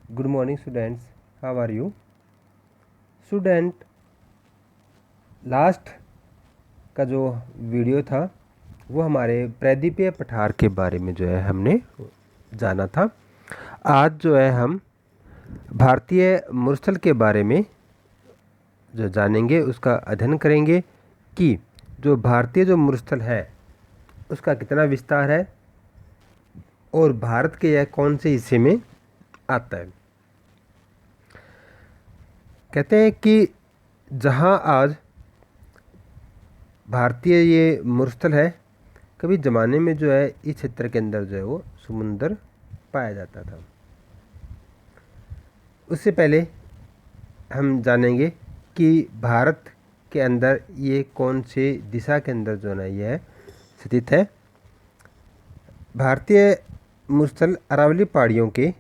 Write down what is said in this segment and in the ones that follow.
Good morning students, how are you student. Last का जो video था वो हमारे प्रदीपीय पठार के बारे में जो है हमने जाना था। आज जो है हम भारतीय मुरस्थल के बारे में जो जानेंगे, उसका अध्ययन करेंगे कि जो भारतीय जो मुरस्थल है उसका कितना विस्तार है और भारत के यह कौन से हिस्से में आता है। कहते हैं कि जहाँ आज भारतीय ये मुरस्थल है, कभी ज़माने में जो है इस क्षेत्र के अंदर जो है वो समुंदर पाया जाता था। उससे पहले हम जानेंगे कि भारत के अंदर ये कौन से दिशा के अंदर जो है ना यह स्थित है। भारतीय मुरस्थल अरावली पहाड़ियों के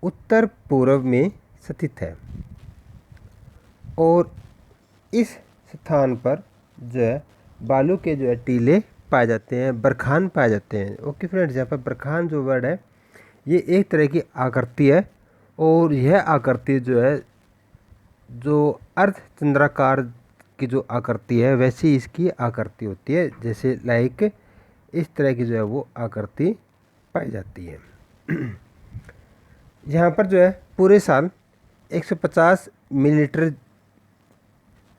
उत्तर पूर्व में स्थित है और इस स्थान पर जो है बालू के जो है टीले पाए जाते हैं, बरखान पाए जाते हैं। ओके फ्रेंड्स, यहाँ पर बरखान जो वर्ड है ये एक तरह की आकृति है और यह आकृति जो है जो अर्धचंद्राकार की जो आकृति है वैसी इसकी आकृति होती है, जैसे लाइक इस तरह की जो है वो आकृति पाई जाती है। यहाँ पर जो है पूरे साल 150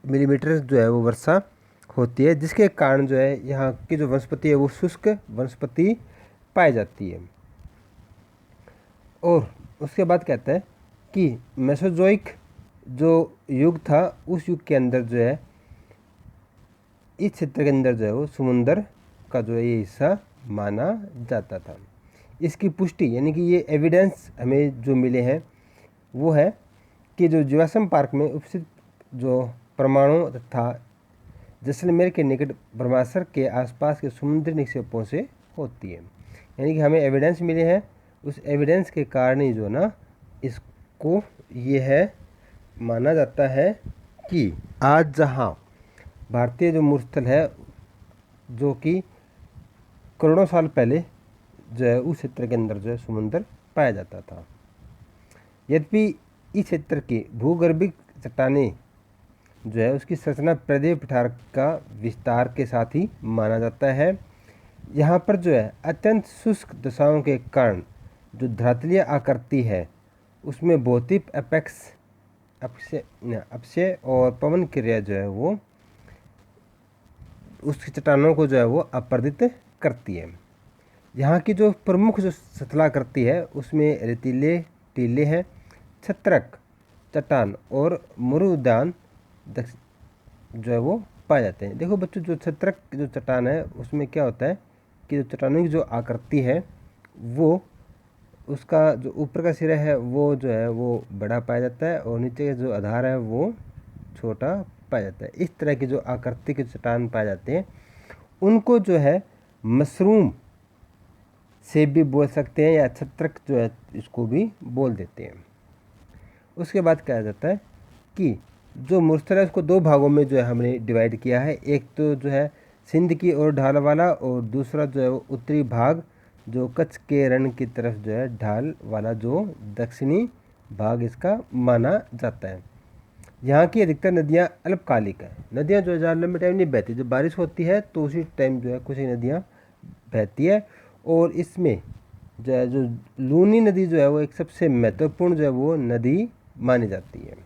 मिलीमीटर जो है वो वर्षा होती है, जिसके कारण जो है यहाँ की जो वनस्पति है वो शुष्क वनस्पति पाई जाती है। और उसके बाद कहता है कि मेसोजोइक जो युग था उस युग के अंदर जो है इस क्षेत्र के अंदर जो है वो समुंदर का जो है ये हिस्सा माना जाता था। इसकी पुष्टि यानी कि ये एविडेंस हमें जो मिले हैं वो है कि जो जीवाश्म पार्क में उपस्थित जो परमाणु तथा जैसलमेर के निकट ब्रह्मास्त्र के आसपास के समुद्री निक्षेपों से होती है। यानी कि हमें एविडेंस मिले हैं, उस एविडेंस के कारण ही जो ना इसको ये है माना जाता है कि आज जहाँ भारतीय जो मुरस्थल है जो कि करोड़ों साल पहले जो है उस क्षेत्र के अंदर जो है समुद्र पाया जाता था। यद्यपि इस क्षेत्र की भूगर्भिक चट्टानें जो है उसकी संरचना प्रदीप पठार का विस्तार के साथ ही माना जाता है। यहाँ पर जो है अत्यंत शुष्क दशाओं के कारण जो धरातलीय आकृति है उसमें भौतिक अपक्षय और पवन क्रिया जो है वो उस चट्टानों को जो है वो अपरदित करती है। यहाँ की जो प्रमुख जो स्थलाकृति है उसमें रेतीले टीले हैं, छत्रक चट्टान और मरुदान जो है वो पाए जाते हैं। देखो बच्चों, जो छत्रक जो चट्टान है उसमें क्या होता है कि जो चट्टानों की जो आकृति है वो उसका जो ऊपर का सिरा है वो जो है वो बड़ा पाया जाता है और नीचे का जो आधार है वो छोटा पाया जाता है। इस तरह की जो आकृति के चट्टान पाए जाते हैं उनको जो है मशरूम से भी बोल सकते हैं या छत्रक जो है इसको भी बोल देते हैं। उसके बाद कहा जाता है कि जो मुरस्थल है उसको दो भागों में जो है हमने डिवाइड किया है। एक तो जो है सिंध की ओर ढाल वाला और दूसरा जो है वो उत्तरी भाग जो कच्छ के रण की तरफ जो है ढाल वाला जो दक्षिणी भाग इसका माना जाता है। यहाँ की अधिकतर नदियाँ अल्पकालिक हैं। नदियाँ जो है ज़्यादा लंबे टाइम नहीं बहती, जब बारिश होती है तो उसी टाइम जो है कुछ ही नदियाँ बहती है और इसमें जो है जो लूनी नदी जो है वो एक सबसे महत्वपूर्ण जो है वो नदी मानी जाती है।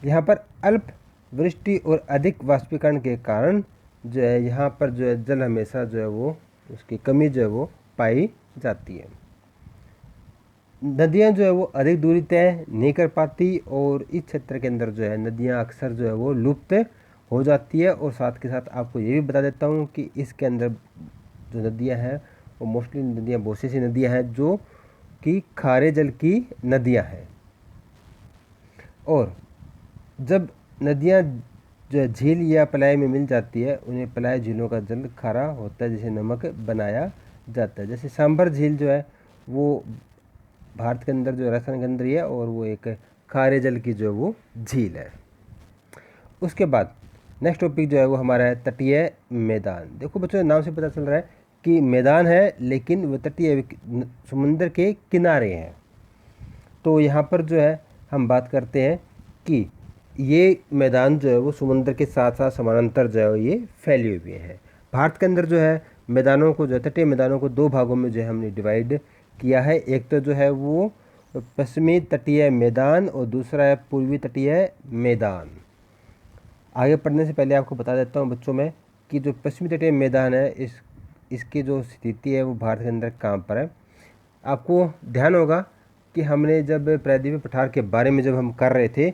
यहाँ पर अल्प वृष्टि और अधिक वाष्पीकरण के कारण जो है यहाँ पर जो है जल हमेशा जो है वो उसकी कमी जो है वो पाई जाती है। नदियाँ जो है वो अधिक दूरी तय नहीं कर पाती और इस क्षेत्र के अंदर जो है नदियाँ अक्सर जो है वो लुप्त हो जाती है। और साथ के साथ आपको ये भी बता देता हूँ कि इसके अंदर जो नदियाँ हैं वो मोस्टली नदियाँ बहुत सी नदियाँ हैं जो कि खारे जल की नदियाँ हैं। और जब नदियाँ जो है झील या पलाय में मिल जाती है उन्हें पलाय झीलों का जल खारा होता है, जिसे नमक बनाया जाता है। जैसे सांभर झील जो है वो भारत के अंदर जो राजस्थान के अंदर ही है और वो एक खारे जल की जो वो झील है। उसके बाद नेक्स्ट टॉपिक जो है वो हमारा है तटीय मैदान। देखो बच्चों, नाम से पता चल रहा है कि मैदान है लेकिन वह तटीय समुद्र के किनारे हैं। तो यहाँ पर जो है हम बात करते हैं कि ये मैदान जो है वो समुद्र के साथ साथ समानांतर जो है ये फैले हुए हैं। भारत के अंदर जो है मैदानों को जो है तटीय मैदानों को दो भागों में जो है हमने डिवाइड किया है। एक तो जो है वो पश्चिमी तटीय मैदान और दूसरा है पूर्वी तटीय मैदान। आगे पढ़ने से पहले आपको बता देता हूँ बच्चों में कि जो पश्चिमी तटीय मैदान है इसकी जो स्थिति है वो भारत के अंदर कहाँ पर है। आपको ध्यान होगा कि हमने जब प्रायद्वीपीय पठार के बारे में जब हम कर रहे थे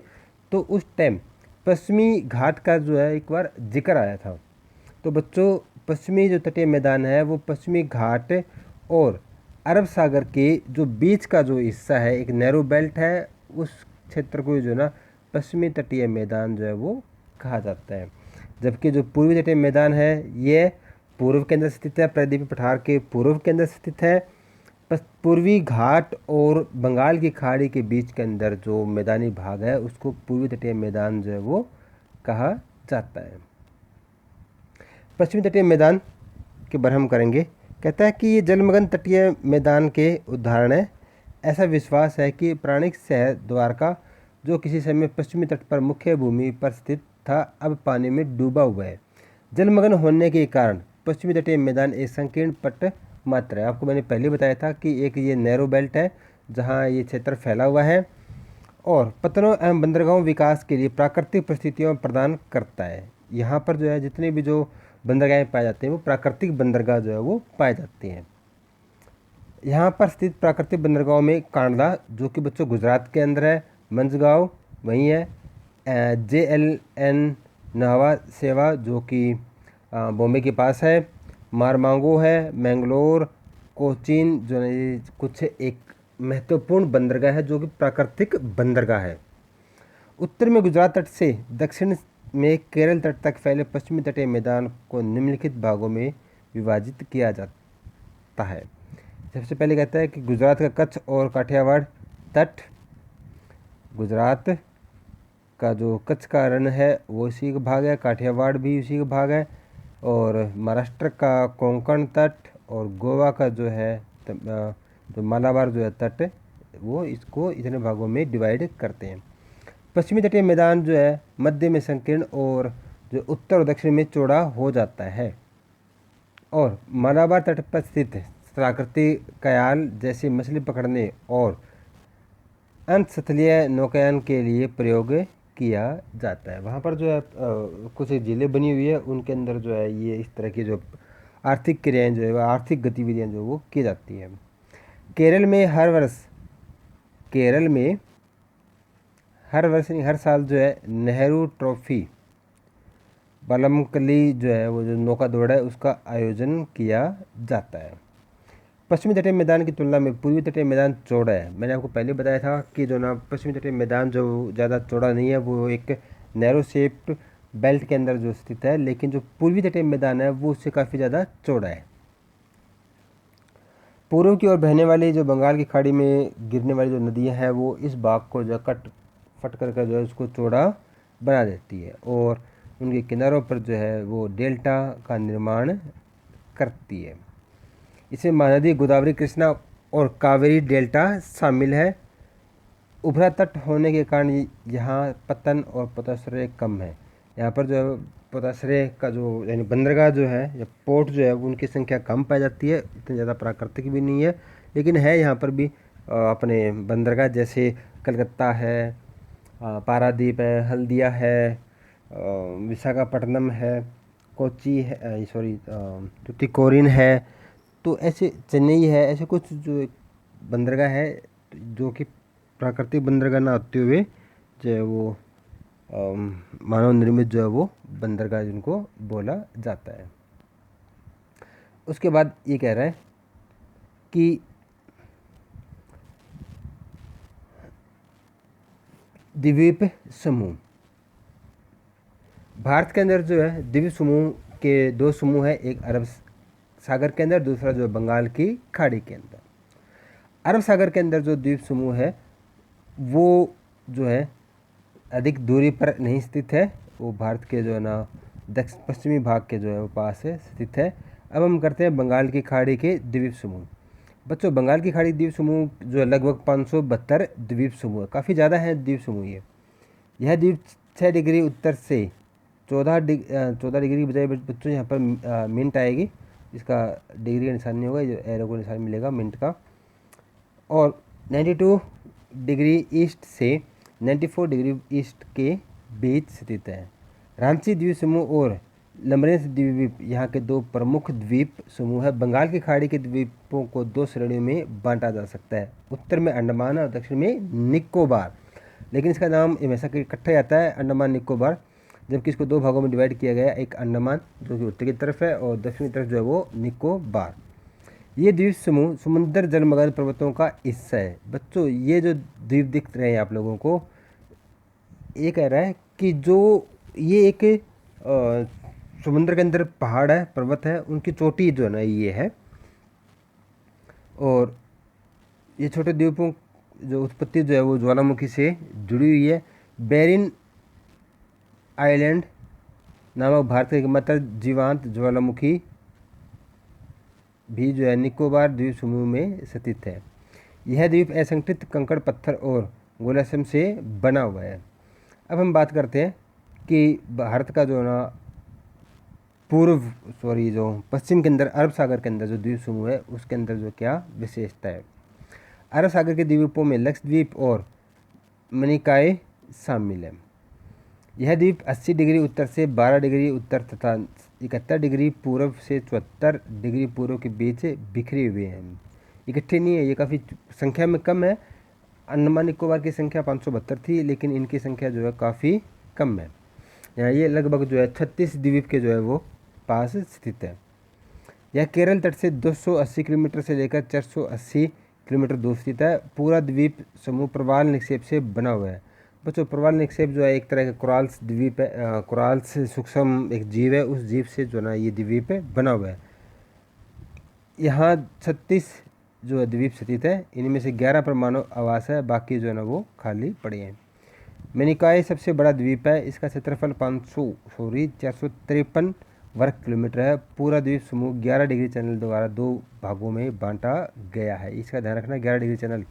तो उस टाइम पश्चिमी घाट का जो है एक बार जिक्र आया था। तो बच्चों पश्चिमी जो तटीय मैदान है वो पश्चिमी घाट और अरब सागर के जो बीच का जो हिस्सा है एक नैरो बेल्ट है, उस क्षेत्र को जो है ना पश्चिमी तटीय मैदान जो है वो कहा जाता है। जबकि जो पूर्वी तटीय मैदान है ये पूर्व के अंदर स्थित है, प्रायद्वीपीय पठार के पूर्व के अंदर स्थित है। पूर्वी घाट और बंगाल की खाड़ी के बीच के अंदर जो मैदानी भाग है उसको पूर्वी तटीय मैदान जो है वो कहा जाता है। पश्चिमी तटीय मैदान के बारे हम करेंगे। कहता है कि ये जलमग्न तटीय मैदान के उदाहरण है। ऐसा विश्वास है कि पौराणिक शहर द्वारका जो किसी समय पश्चिमी तट पर मुख्य भूमि पर स्थित था अब पानी में डूबा हुआ है। जलमग्न होने के कारण पश्चिमी तटीय मैदान एक संकीर्ण पट मात्र है। आपको मैंने पहले बताया था कि एक ये नैरो बेल्ट है जहाँ ये क्षेत्र फैला हुआ है और पत्तनों एवं बंदरगाहों विकास के लिए प्राकृतिक परिस्थितियों प्रदान करता है। यहाँ पर जो है जितने भी जो बंदरगाहें पाए जाते हैं वो प्राकृतिक बंदरगाह जो है वो पाए जाते हैं। यहाँ पर स्थित प्राकृतिक बंदरगाहों में कांडला जो कि बच्चों गुजरात के अंदर है, मंझगांव वहीं है, JLN नावा सेवा जो कि बॉम्बे के पास है, मारमांगो है, मैंगलोर, कोचीन जो है कुछ एक महत्वपूर्ण बंदरगाह है जो कि प्राकृतिक बंदरगाह है। उत्तर में गुजरात तट से दक्षिण में केरल तट तक फैले पश्चिमी तटीय मैदान को निम्नलिखित भागों में विभाजित किया जाता है। सबसे पहले कहता है कि गुजरात का कच्छ और काठियावाड़ तट, गुजरात का जो कच्छ का रण है वो इसी का भाग है, काठियावाड़ भी उसी का भाग है, और महाराष्ट्र का कोंकण तट और गोवा का जो है जो मालाबार जो है तट वो इसको इतने भागों में डिवाइड करते हैं। पश्चिमी तटीय मैदान जो है मध्य में संकीर्ण और जो उत्तर और दक्षिण में चौड़ा हो जाता है और मालाबार तट पर स्थित स्थलाकृति कयाल जैसे मछली पकड़ने और अंतसतलीय नौकायन के लिए प्रयोग किया जाता है। वहाँ पर जो है कुछ झीलें बनी हुई है उनके अंदर जो है ये इस तरह की जो आर्थिक क्रियाएं जो है आर्थिक गतिविधियाँ जो वो की जाती हैं। केरल में हर साल जो है नेहरू ट्रॉफी बलमकली जो है वो जो नौका दौड़ है उसका आयोजन किया जाता है। पश्चिमी तटीय मैदान की तुलना में पूर्वी तटीय मैदान चौड़ा है। मैंने आपको पहले बताया था कि जो ना पश्चिमी तटीय मैदान जो ज़्यादा चौड़ा नहीं है वो एक नैरो शेप्ड बेल्ट के अंदर जो स्थित है, लेकिन जो पूर्वी तटीय मैदान है वो उससे काफ़ी ज़्यादा चौड़ा है। पूर्व की ओर बहने वाली जो बंगाल की खाड़ी में गिरने वाली जो नदियाँ हैं वो इस भाग को जो कट फट कर जो है उसको चौड़ा बना देती है और उनके किनारों पर जो है वो डेल्टा का निर्माण करती है। इसमें महानदी गोदावरी, कृष्णा और कावेरी डेल्टा शामिल है। उभरा तट होने के कारण यहाँ पतन और पोताश्रय कम है। यहाँ पर जो है पोताश्रय का जो यानी बंदरगाह जो है या पोर्ट जो है उनकी संख्या कम पाई जाती है, इतनी ज़्यादा प्राकृतिक भी नहीं है, लेकिन है यहाँ पर भी अपने बंदरगाह जैसे कलकत्ता है, पारादीप है, हल्दिया है, विशाखापट्टनम है, कोची है, टुटिकोरिन है, तो ऐसे चेन्नई है, ऐसे कुछ जो बंदरगाह है जो कि प्राकृतिक बंदरगाह ना होते हुए जो है वो मानव निर्मित जो है वो बंदरगाह जिनको बोला जाता है। उसके बाद ये कह रहा है कि द्वीप समूह, भारत के अंदर जो है द्वीप समूह के दो समूह है, एक अरब सागर के अंदर, दूसरा जो बंगाल की खाड़ी के अंदर। अरब सागर के अंदर जो द्वीप समूह है वो जो है अधिक दूरी पर नहीं स्थित है, वो भारत के जो है ना दक्षिण पश्चिमी भाग के जो है वो पास है स्थित है। अब हम करते हैं बंगाल की खाड़ी के द्वीप समूह। बच्चों बंगाल की खाड़ी द्वीप समूह जो है लगभग 572 द्वीप समूह, काफ़ी ज़्यादा है द्वीप समूह ये। यह द्वीप 6 डिग्री उत्तर से 14 डिग्री की बजाय बच्चों यहाँ पर मिनट आएगी, इसका डिग्री का निशान नहीं होगा, जो एरो को निशान मिलेगा मिनट का। और 92 डिग्री ईस्ट से 94 डिग्री ईस्ट के बीच स्थित है। रांची द्वीप समूह और लमरेंस द्वीप यहाँ के दो प्रमुख द्वीप समूह है। बंगाल की खाड़ी के द्वीपों को दो श्रेणियों में बांटा जा सकता है, उत्तर में अंडमान और दक्षिण में निकोबार। लेकिन इसका नाम हमेशा इकट्ठा जाता है अंडमान निकोबार, जबकि इसको दो भागों में डिवाइड किया गया है, एक अंडमान जो कि उत्तर की तरफ है और दक्षिण की तरफ जो है वो निकोबार। ये द्वीप समूह समुद्र जलमग्न पर्वतों का हिस्सा है। बच्चों ये जो द्वीप दिख रहे हैं आप लोगों को, ये कह रहा है कि जो ये एक समुद्र के अंदर पहाड़ है, पर्वत है, उनकी चोटी जो है ना ये है। और ये छोटे द्वीपों जो उत्पत्ति जो है वो ज्वालामुखी से जुड़ी हुई है। बेरिन आइलैंड नामक भारत का एकमात्र जीवांत ज्वालामुखी भी जो है निकोबार द्वीप समूह में स्थित है। यह द्वीप असंगठित कंकड़ पत्थर और गोलाश्म से बना हुआ है। अब हम बात करते हैं कि भारत का जो ना जो पश्चिम के अंदर अरब सागर के अंदर जो द्वीप समूह है उसके अंदर जो क्या विशेषता है। अरब सागर के द्वीपों में लक्षद्वीप और मनिकाय शामिल है। यह द्वीप 80 डिग्री उत्तर से 12 डिग्री उत्तर तथा 71 डिग्री पूर्व से 74 डिग्री पूर्व के बीच बिखरे हुए हैं, इकट्ठे नहीं है, ये काफ़ी संख्या में कम है। अंडमान निकोबार की संख्या 572 थी, लेकिन इनकी संख्या जो है काफ़ी कम है। यहाँ ये लगभग जो है 36 द्वीप के जो है वो पास स्थित है। यह केरल तट से 280 किलोमीटर से लेकर 480 किलोमीटर दूर स्थित है। पूरा द्वीप समूह प्रवाल निक्षेप से बना हुआ है। बच्चों प्रवाल निक्षेप जो है एक तरह का कोराल्स द्वीप है, कोराल्स सूक्ष्म एक जीव है, उस जीव से जो ना ये द्वीप बना हुआ है। यहाँ 36 जो है द्वीप स्थित है, इनमें से 11 पर मानव आवास है, बाकी जो है ना वो खाली पड़े हैं। मेनिकाय सबसे बड़ा द्वीप है, इसका क्षेत्रफल 453 वर्ग किलोमीटर है। पूरा द्वीप समूह 11 डिग्री चैनल द्वारा दो भागों में बांटा गया है। इसका ध्यान रखना, 11 डिग्री चैनल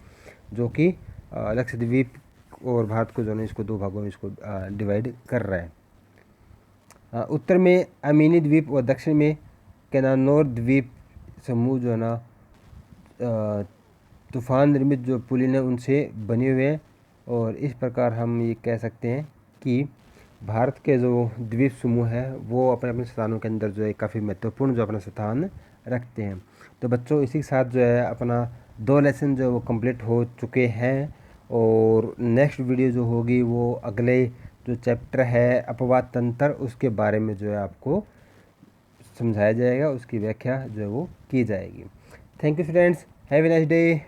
जो कि लक्षद्वीप और भारत को जो है इसको दो भागों में इसको डिवाइड कर रहा है। उत्तर में अमीनी द्वीप और दक्षिण में केनानौर द्वीप समूह जो है ना तूफान निर्मित जो पुलिन है उनसे बने हुए हैं। और इस प्रकार हम ये कह सकते हैं कि भारत के जो द्वीप समूह है वो अपने अपने स्थानों के अंदर जो है काफ़ी महत्वपूर्ण जो अपना स्थान रखते हैं। तो बच्चों इसी के साथ जो है अपना 2 लेसन जो वो कंप्लीट हो चुके हैं। और नेक्स्ट वीडियो जो होगी वो अगले जो चैप्टर है अपवाद तंत्र, उसके बारे में जो है आपको समझाया जाएगा, उसकी व्याख्या जो है वो की जाएगी। Thank you friends, have a nice day.